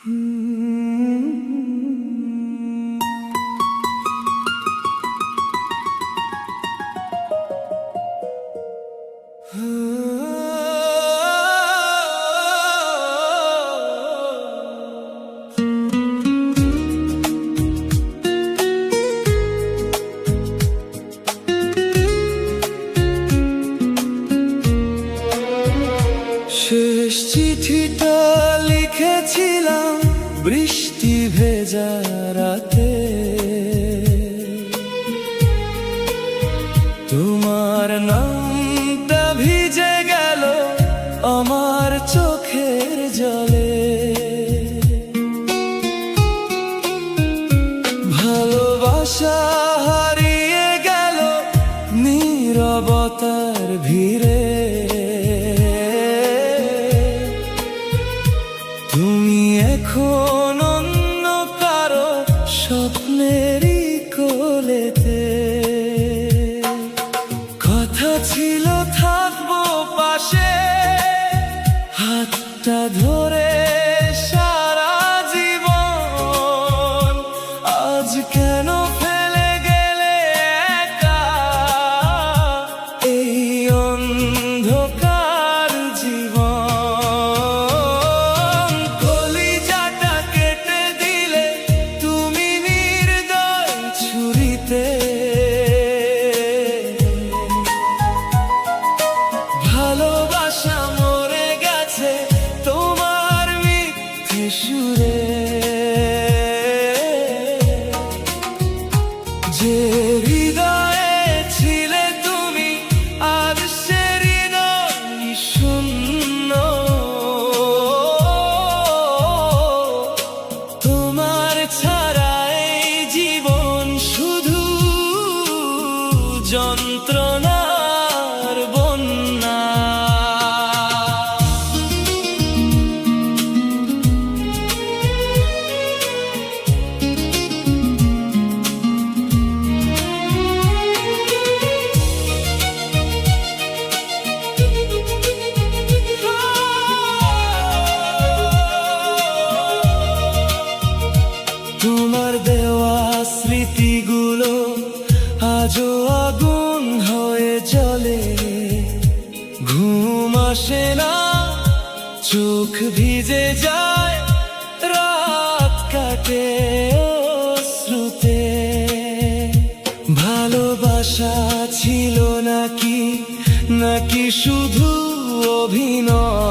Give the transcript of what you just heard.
শেষ চিঠিটা লিখেছিলাম বৃষ্টি ভেজা রাতে, তোমার নামটা ভিজে গেল আমার চোখের জলে। ভালোবাসা হারিয়ে গেল নীরবতার ভিড়ে, তুমি এখন অন্য কারো স্বপ্নেরই কোলেতে। কথা ছিল থাকবো পাশে, হাতটা ধরে সারা জীবন। আজ কেন ফেলে গেলে একা এই অন্ধকার জীবন। কলিজাটা কেটে দিলে তুমি নির্দয় ছুরিতে, ভালোবাসা মরে গেছে তোমার মিথ্যে সুরে। যে হৃদয়ে ছিলে তুমি আজ সে হৃদয় শূন্য। তোমার ছাড়া এই জীবন শুধু যন্ত্রণার বন্যা। তোমার দেওয়া স্মৃতিগুলো আজও আগুন হয়ে জ্বলে। ঘুম আসে না, চোখ ভিজে যায়, রাত কাটে অশ্রুতে। ভালোবাসা ছিল নাকি শুধু অভিনয়?